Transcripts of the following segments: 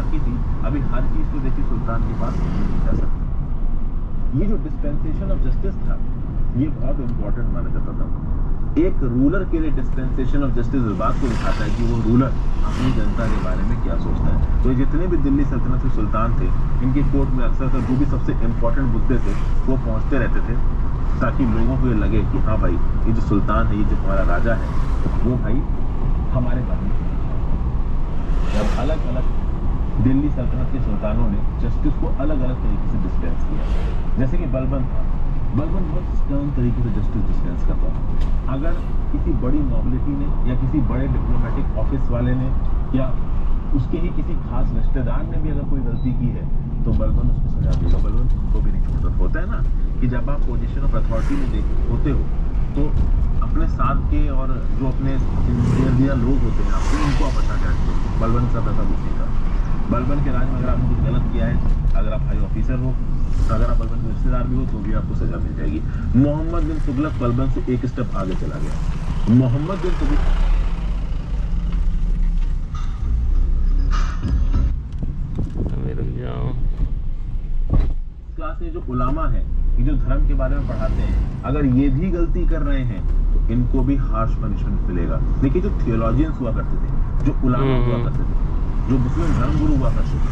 बाकी थी। अभी हर चीज तो देखिए सुल्तान के पास नहीं जा सकती। ये जो डिस्पेंसेशन ऑफ जस्टिस था ये बहुत इंपॉर्टेंट माना जाता था। एक रूलर के लिए डिस्पेंसेशन ऑफ जस्टिस इस बात को दिखाता है कि वो रूलर अपनी जनता के बारे में क्या सोचता है। तो जितने भी दिल्ली सल्तनत के सुल्तान थे इनके कोर्ट में अक्सर जो भी सबसे इंपॉर्टेंट मुद्दे थे वो पहुंचते रहते थे, ताकि लोगों को ये लगे कि हाँ भाई ये जो सुल्तान है, ये जो हमारा राजा है, वो भाई हमारे बारे में। और अलग अलग दिल्ली सल्तनत के सुल्तानों ने जस्टिस को अलग अलग तरीके से डिस्पेंस किया। जैसे कि बलबन था, बलबन बहुत स्टर्न तरीके से जस्टिस डिस्पेंस करता था। अगर किसी बड़ी नॉबिलिटी ने या किसी बड़े डिप्लोमेटिक ऑफिस वाले ने या उसके ही किसी खास रिश्तेदार ने भी अगर कोई गलती की है तो बलबन उसको सजा देगा, बलबन उनको भी नहीं छोड़ता। होता है ना कि जब आप पोजीशन ऑफ अथॉरिटी में होते हो तो अपने साथ के और जो अपने सिंसियर लोग होते हैं आपके, उनको आप बचा के रखते हो। बलबन का था उसी का। बलबन के राज में अगर आपने कुछ गलत किया है, अगर आप हाई ऑफिसर हो, अगर आप बलबन के रिश्तेदार भी हो, तो भी आपको सजा मिल जाएगी। मोहम्मद बिन तुगलक बलबन से एक स्टेप आगे चला गया। मोहम्मद बिन तुगलक क्लास में जो उलामा है, ये जो धर्म के बारे में पढ़ाते हैं, अगर ये भी गलती कर रहे हैं तो इनको भी हार्श पनिशमेंट मिलेगा। देखिए जो थियोलॉजियंस हुआ करते थे, जो उलामा हुआ करते थे, जो मुस्लिम धर्म गुरु हुआ करते थे,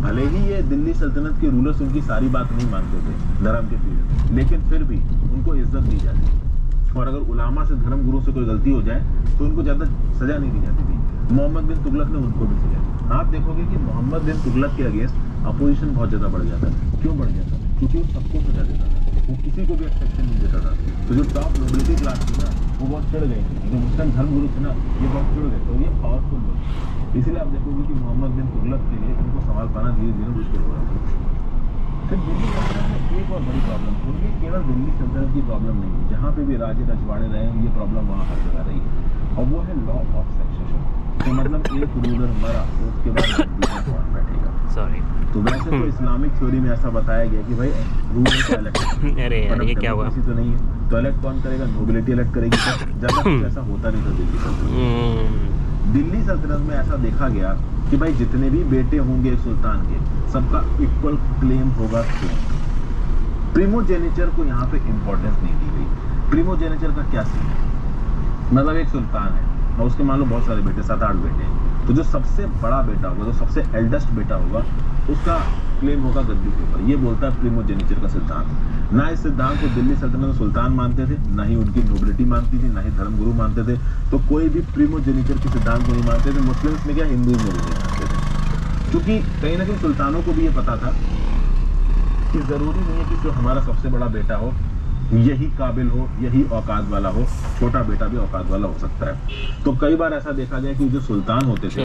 भले ही ये दिल्ली सल्तनत के रूलर्स उनकी सारी बात नहीं मानते थे धर्म के फील्ड में, लेकिन फिर भी उनको इज्जत दी जाती थी। और अगर उलामा से, धर्म गुरु से कोई गलती हो जाए तो उनको ज्यादा सजा नहीं दी जाती थी। मोहम्मद बिन तुगलक ने उनको भी सजा दी। आप देखोगे कि मोहम्मद बिन तुगलक के अगेंस्ट अपोजिशन बहुत ज्यादा बढ़ जाता है। क्यों बढ़ जाता है? क्योंकि वो सबको सजा देता था, वो किसी को भी एक्सेप्शन नहीं देता था। तो जो टॉप नोबिलिटी क्लास थी ना, वो बहुत चिढ़ गई थी। जो मुस्लिम धर्म गुरु थे ना, ये बहुत चिढ़ गए। तो ये पावरफुल लोग, इसीलिए आप देखोगे कि मोहम्मद बिन तुगलक के लिए उनको सवाल पाना धीरे धीरे मुश्किल हो रहा था। फिर दिल्ली सल्तनत में एक और बड़ी प्रॉब्लम थी, ये केवल दिल्ली सल्तनत की प्रॉब्लम नहीं है, जहाँ पे भी राजे रजवाड़े रहे हैं, ये प्रॉब्लम वहाँ हर जगह रही है। और वो है लॉ ऑफ सक्सेशन। तो मतलब एक रूलर मरा तो उसके बाद कौन बैठेगा। सॉरी। तो वैसे तो इस्लामिक थ्योरी में ऐसा बताया गया कि भाई रूलर को इलेक्ट अरे यार ये क्या हुआ? तो नहीं है, तो इलेक्ट कौन करेगा? नोबिलिटी इलेक्ट करेगी। ज्यादा कुछ ऐसा होता नहीं था दिल्ली सल्तनत। दिल्ली सल्तनत में ऐसा देखा गया कि भाई जितने भी बेटे होंगे सुल्तान के, सबका इक्वल क्लेम होगा। प्रिमोजेनिचर को यहाँ पे इंपॉर्टेंस नहीं दी गई। प्रिमोजेनिचर का क्या सीन है? मतलब एक सुल्तान है और उसके मान लो बहुत सारे बेटे, 7-8 बेटे हैं, तो जो सबसे बड़ा बेटा होगा, जो सबसे एल्डेस्ट बेटा होगा, उसका क्लेम होगा गद्दी के ऊपर। ये बोलता है प्रिमोजेनिचर का सिद्धांत। ना इस सिद्धांत को दिल्ली सल्तनत सुल्तान मानते थे, ना ही उनकी नोबिलिटी मानती थी, ना ही धर्मगुरु मानते थे। तो कोई भी प्रिमोजेनिचर के सिद्धांत को नहीं मानते थे। मुस्लिम्स में क्या, हिंदू में भी नहीं मानते थे, क्योंकि कहीं ना कहीं सुल्तानों को भी ये पता था कि जरूरी नहीं है कि जो हमारा सबसे बड़ा बेटा हो यही काबिल हो, यही औकात वाला हो, छोटा बेटा भी औकात वाला हो सकता है। तो कई बार ऐसा देखा गया कि जो सुल्तान होते थे